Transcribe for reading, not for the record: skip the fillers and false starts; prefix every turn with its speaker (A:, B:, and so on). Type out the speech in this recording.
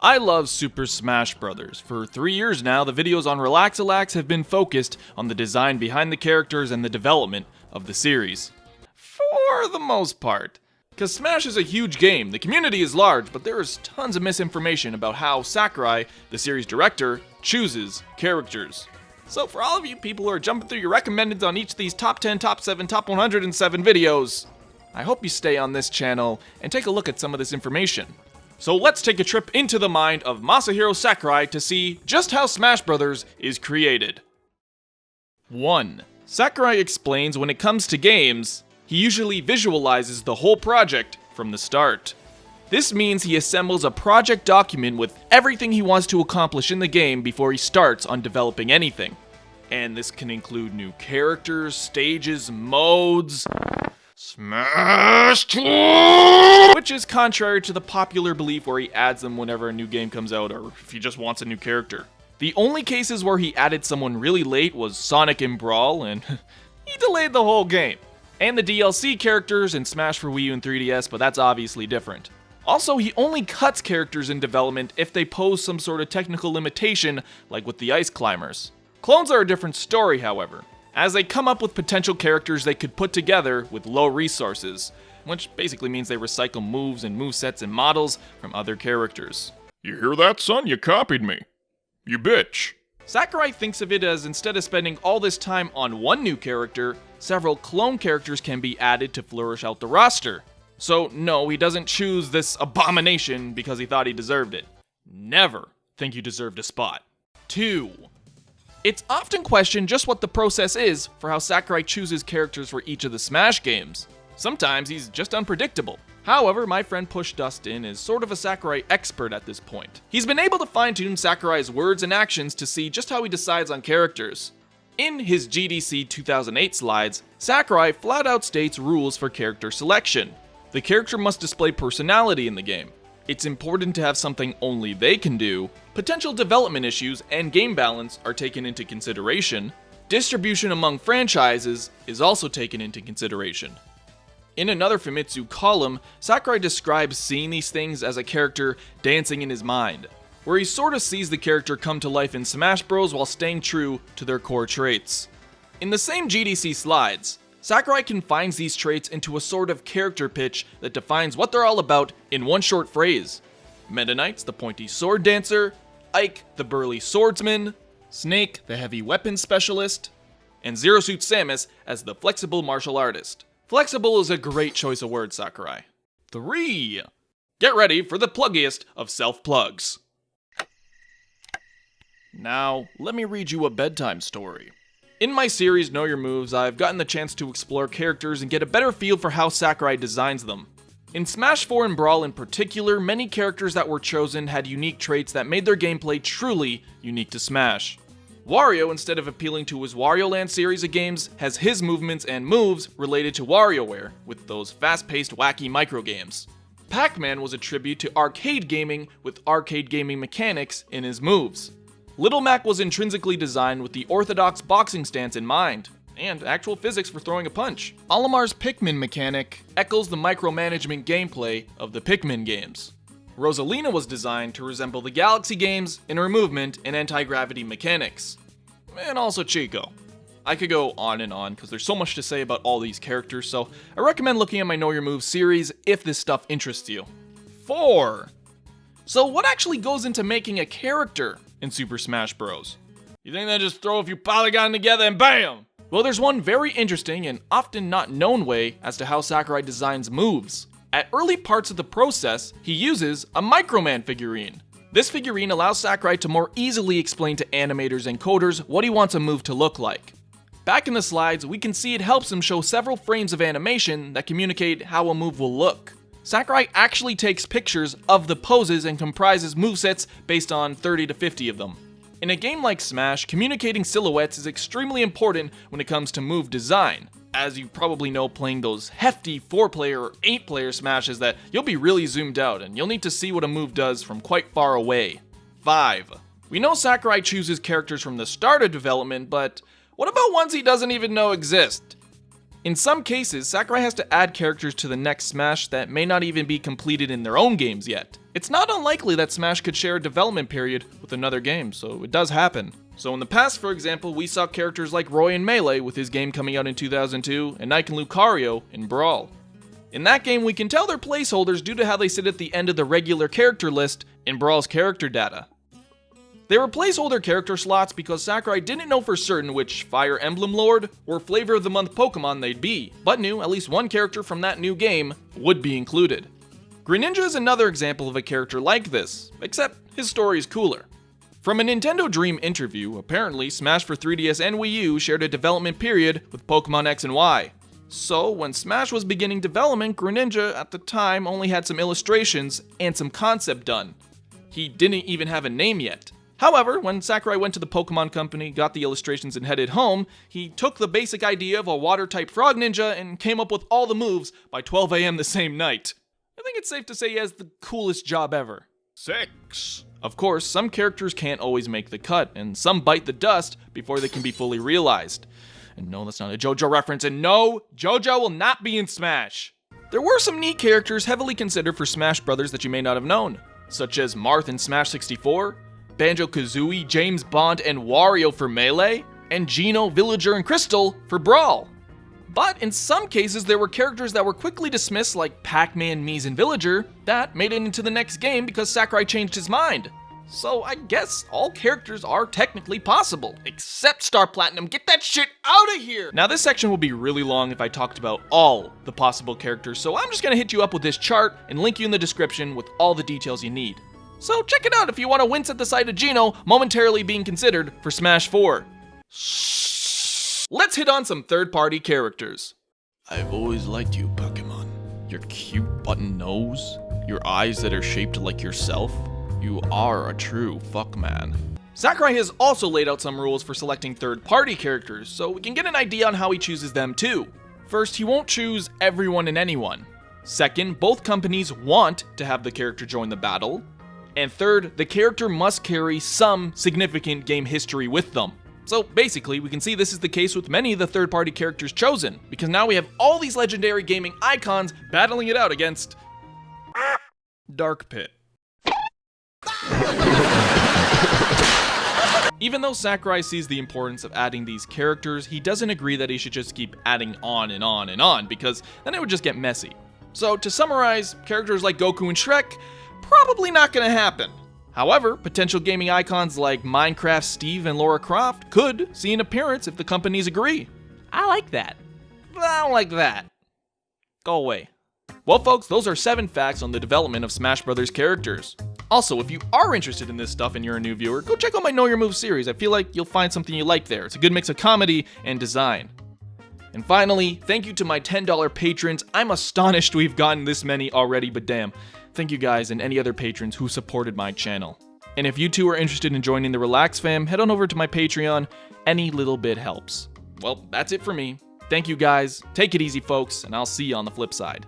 A: I love Super Smash Bros. For 3 years now, the videos on RelaxAlax have been focused on the design behind the characters and the development of the series. For the most part. Because Smash is a huge game, the community is large, but there is tons of misinformation about how Sakurai, the series director, chooses characters. So for all of you people who are jumping through your recommendeds on each of these top 10, top 7, top 107 videos, I hope you stay on this channel and take a look at some of this information. So let's take a trip into the mind of Masahiro Sakurai to see just how Smash Bros. Is created. 1. Sakurai explains when it comes to games, he usually visualizes the whole project from the start. This means he assembles a project document with everything he wants to accomplish in the game before he starts on developing anything. And this can include new characters, stages, modes, Smash Tour! Which is contrary to the popular belief where he adds them whenever a new game comes out or if he just wants a new character. The only cases where he added someone really late was Sonic in Brawl, and he delayed the whole game. And the DLC characters in Smash for Wii U and 3DS, but that's obviously different. Also, he only cuts characters in development if they pose some sort of technical limitation, like with the Ice Climbers. Clones are a different story, however, as they come up with potential characters they could put together with low resources, which basically means they recycle moves and movesets and models from other characters.
B: You hear that, son? You copied me. You bitch.
A: Sakurai thinks of it as instead of spending all this time on one new character, several clone characters can be added to flourish out the roster. So no, he doesn't choose this abomination because he thought he deserved it. Never think you deserved a spot. 2. It's often questioned just what the process is for how Sakurai chooses characters for each of the Smash games. Sometimes he's just unpredictable. However, my friend Push Dustin is sort of a Sakurai expert at this point. He's been able to fine-tune Sakurai's words and actions to see just how he decides on characters. In his GDC 2008 slides, Sakurai flat out states rules for character selection. The character must display personality in the game. It's important to have something only they can do. Potential development issues and game balance are taken into consideration. Distribution among franchises is also taken into consideration. In another Famitsu column, Sakurai describes seeing these things as a character dancing in his mind, where he sort of sees the character come to life in Smash Bros. While staying true to their core traits. In the same GDC slides, Sakurai confines these traits into a sort of character pitch that defines what they're all about in one short phrase. Meta Knight's the pointy sword dancer, Ike the burly swordsman, Snake the heavy weapons specialist, and Zero Suit Samus as the flexible martial artist. Flexible is a great choice of words, Sakurai. 3. Get ready for the pluggiest of self-plugs. Now, let me read you a bedtime story. In my series Know Your Moves, I've gotten the chance to explore characters and get a better feel for how Sakurai designs them. In Smash 4 and Brawl in particular, many characters that were chosen had unique traits that made their gameplay truly unique to Smash. Wario, instead of appealing to his Wario Land series of games, has his movements and moves related to WarioWare, with those fast-paced, wacky microgames. Pac-Man was a tribute to arcade gaming with arcade gaming mechanics in his moves. Little Mac was intrinsically designed with the orthodox boxing stance in mind, and actual physics for throwing a punch. Olimar's Pikmin mechanic echoes the micromanagement gameplay of the Pikmin games. Rosalina was designed to resemble the Galaxy games in her movement and anti-gravity mechanics. And also Chico. I could go on and on because there's so much to say about all these characters, so I recommend looking at my Know Your Moves series if this stuff interests you. 4. So what actually goes into making a character in Super Smash Bros? You think they just throw a few polygons together and BAM! Well, there's one very interesting and often not known way as to how Sakurai designs moves. At early parts of the process, he uses a Microman figurine. This figurine allows Sakurai to more easily explain to animators and coders what he wants a move to look like. Back in the slides, we can see it helps him show several frames of animation that communicate how a move will look. Sakurai actually takes pictures of the poses and comprises movesets based on 30 to 50 of them. In a game like Smash, communicating silhouettes is extremely important when it comes to move design. As you probably know, playing those hefty 4-player or 8-player Smashes that you'll be really zoomed out and you'll need to see what a move does from quite far away. 5. We know Sakurai chooses characters from the start of development, but what about ones he doesn't even know exist? In some cases, Sakurai has to add characters to the next Smash that may not even be completed in their own games yet. It's not unlikely that Smash could share a development period with another game, so it does happen. So in the past, for example, we saw characters like Roy in Melee with his game coming out in 2002, and Ike and Lucario in Brawl. In that game, we can tell they're placeholders due to how they sit at the end of the regular character list in Brawl's character data. They were placeholder character slots because Sakurai didn't know for certain which Fire Emblem Lord or Flavor of the Month Pokemon they'd be, but knew at least one character from that new game would be included. Greninja is another example of a character like this, except his story is cooler. From a Nintendo Dream interview, apparently Smash for 3DS and Wii U shared a development period with Pokemon X and Y. So when Smash was beginning development, Greninja at the time only had some illustrations and some concept done. He didn't even have a name yet. However, when Sakurai went to the Pokemon Company, got the illustrations, and headed home, he took the basic idea of a water-type frog ninja and came up with all the moves by 12 AM the same night. I think it's safe to say he has the coolest job ever.
B: 6.
A: Of course, some characters can't always make the cut, and some bite the dust before they can be fully realized. And no, that's not a JoJo reference, and no, JoJo will not be in Smash! There were some neat characters heavily considered for Smash Brothers that you may not have known, such as Marth in Smash 64, Banjo-Kazooie, James Bond, and Wario for Melee, and Geno, Villager, and Crystal for Brawl. But in some cases, there were characters that were quickly dismissed like Pac-Man, Mies, and Villager that made it into the next game because Sakurai changed his mind. So I guess all characters are technically possible, except Star Platinum. Get that shit out of here! Now this section will be really long if I talked about all the possible characters, so I'm just gonna hit you up with this chart and link you in the description with all the details you need. So check it out if you want to wince at the sight of Geno momentarily being considered for Smash 4. Let's hit on some third-party characters. I've always liked you, Pokemon. Your cute button nose, your eyes that are shaped like yourself. You are a true fuckman. Sakurai has also laid out some rules for selecting third-party characters, so we can get an idea on how he chooses them too. First, he won't choose everyone and anyone. Second, both companies want to have the character join the battle. And third, the character must carry some significant game history with them. So basically, we can see this is the case with many of the third-party characters chosen, because now we have all these legendary gaming icons battling it out against Dark Pit. Even though Sakurai sees the importance of adding these characters, he doesn't agree that he should just keep adding on and on and on, because then it would just get messy. So to summarize, characters like Goku and Shrek, probably not gonna happen. However, potential gaming icons like Minecraft Steve and Lara Croft could see an appearance if the companies agree. I like that. But I don't like that. Go away. Well folks, those are 7 facts on the development of Smash Brothers characters. Also, if you are interested in this stuff and you're a new viewer, go check out my Know Your Move series. I feel like you'll find something you like there. It's a good mix of comedy and design. And finally, thank you to my $10 patrons. I'm astonished we've gotten this many already, but damn. Thank you guys and any other patrons who supported my channel. And if you too are interested in joining the Relax fam, head on over to my Patreon. Any little bit helps. Well, that's it for me. Thank you guys. Take it easy, folks, and I'll see you on the flip side.